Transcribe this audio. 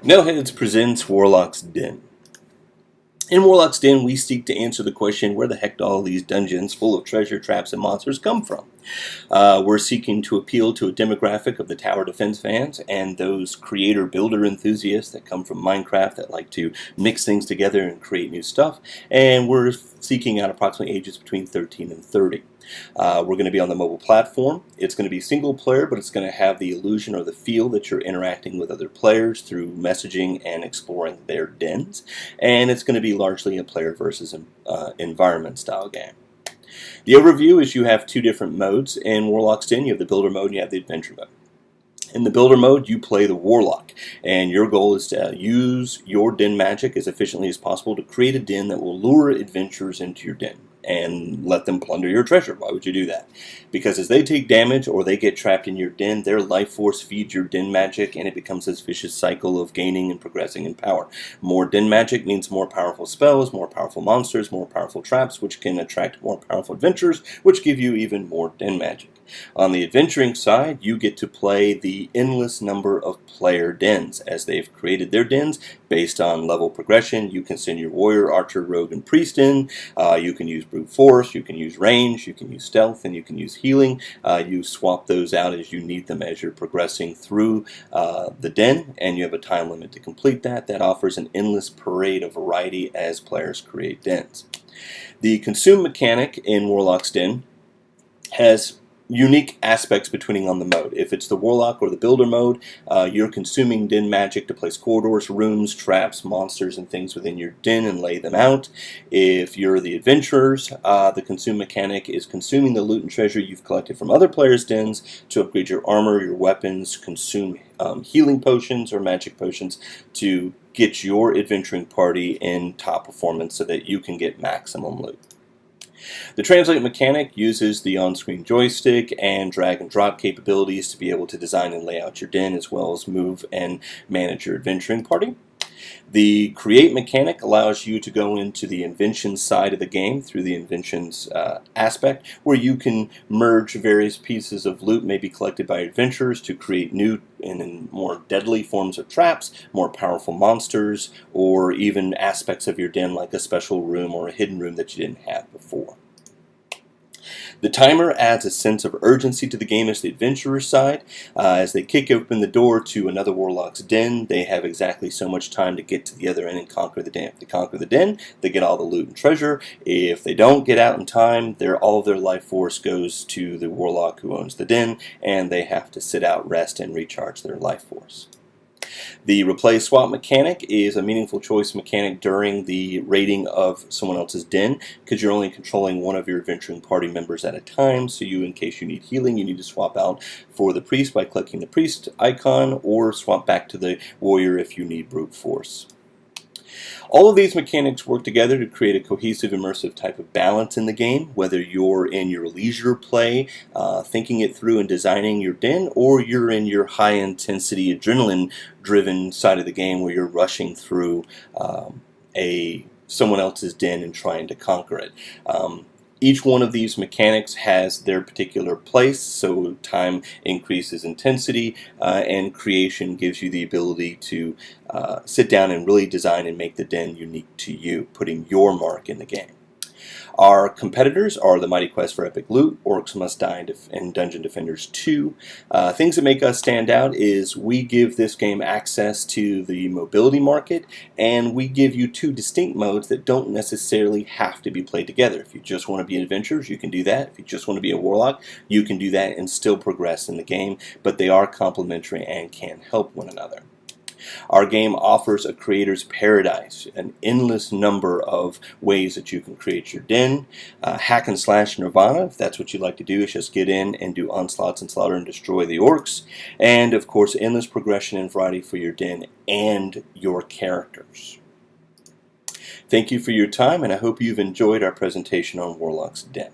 Nailheads presents Warlock's Den. In Warlock's Den, we seek to answer the question, where the heck do all these dungeons full of treasure, traps, and monsters come from? We're seeking to appeal to a demographic of the tower defense fans and those creator-builder enthusiasts that come from Minecraft that like to mix things together and create new stuff. And we're seeking out approximately ages between 13 and 30. We're going to be on the mobile platform. It's going to be single player, but it's going to have the illusion or the feel that you're interacting with other players through messaging and exploring their dens. And it's going to be largely a player versus environment style game. The overview is you have two different modes in Warlock's Den. You have the builder mode and you have the adventure mode. In the builder mode, you play the Warlock, and your goal is to use your den magic as efficiently as possible to create a den that will lure adventurers into your den and let them plunder your treasure. Why would you do that? Because as they take damage or they get trapped in your den, their life force feeds your den magic, and it becomes this vicious cycle of gaining and progressing in power. More den magic means more powerful spells, more powerful monsters, more powerful traps, which can attract more powerful adventurers, which give you even more den magic. On the adventuring side, you get to play the endless number of player dens. As they've created their dens based on level progression, you can send your warrior, archer, rogue, and priest in. You can use brute force, you can use range, you can use stealth, and you can use healing. You swap those out as you need them as you're progressing through the den, and you have a time limit to complete that. That offers an endless parade of variety as players create dens. The consume mechanic in Warlock's Den has unique aspects depending on the mode. If it's the Warlock or the Builder mode, you're consuming den magic to place corridors, rooms, traps, monsters, and things within your den and lay them out. If you're the Adventurers, the consume mechanic is consuming the loot and treasure you've collected from other players' dens to upgrade your armor, your weapons, consume healing potions or magic potions to get your adventuring party in top performance so that you can get maximum loot. The translate mechanic uses the on-screen joystick and drag and drop capabilities to be able to design and lay out your den as well as move and manage your adventuring party. The create mechanic allows you to go into the inventions side of the game through the inventions aspect, where you can merge various pieces of loot maybe collected by adventurers to create new and more deadly forms of traps, more powerful monsters, or even aspects of your den like a special room or a hidden room that you didn't have before. The timer adds a sense of urgency to the game as the adventurer's side. As they kick open the door to another Warlock's den, they have exactly so much time to get to the other end and conquer the den. If they conquer the den, they get all the loot and treasure. If they don't get out in time, all of their life force goes to the Warlock who owns the den, and they have to sit out, rest, and recharge their life force. The replace swap mechanic is a meaningful choice mechanic during the raiding of someone else's den, because you're only controlling one of your adventuring party members at a time. So in case you need healing, you need to swap out for the priest by clicking the priest icon, or swap back to the warrior if you need brute force. All of these mechanics work together to create a cohesive, immersive type of balance in the game, whether you're in your leisure play, thinking it through and designing your den, or you're in your high-intensity, adrenaline-driven side of the game where you're rushing through someone else's den and trying to conquer it. Each one of these mechanics has their particular place, so time increases intensity, and creation gives you the ability to sit down and really design and make the den unique to you, putting your mark in the game. Our competitors are the Mighty Quest for Epic Loot, Orcs Must Die, and Dungeon Defenders 2. Things that make us stand out is we give this game access to the mobility market, and we give you two distinct modes that don't necessarily have to be played together. If you just want to be adventurers, you can do that. If you just want to be a warlock, you can do that and still progress in the game, but they are complementary and can help one another. Our game offers a creator's paradise, an endless number of ways that you can create your den. Hack and slash nirvana, if that's what you like to do, is just get in and do onslaughts and slaughter and destroy the orcs. And of course, endless progression and variety for your den and your characters. Thank you for your time, and I hope you've enjoyed our presentation on Warlock's Den.